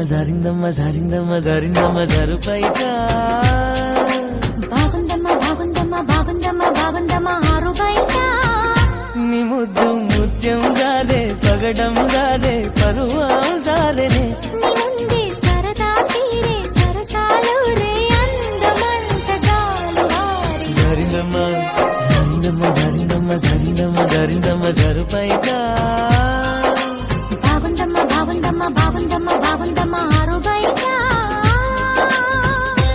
జారిందమ్మ జారిందమ్మ జారిందమ్మ జరుపైట బాగుందమ్మ బాగుందమ్మ బాగుందమ్మ బాగుందమ్మ ఆరు బయట నీ ముద్దు ముత్యం జారే పగడం జారే పరువం జారేనే నీ ముందే సరదా తీరే సరసాలు రే అందమంత జాలు వారి జారిందమ్మ జారిందమ్మ జారిందమ్మ జారిందమ్మ జారిందమ్మ జరుపైట బాగుందమ్మ బాగుందమ్మ బాగుందమ్మ బాగుందమ్మ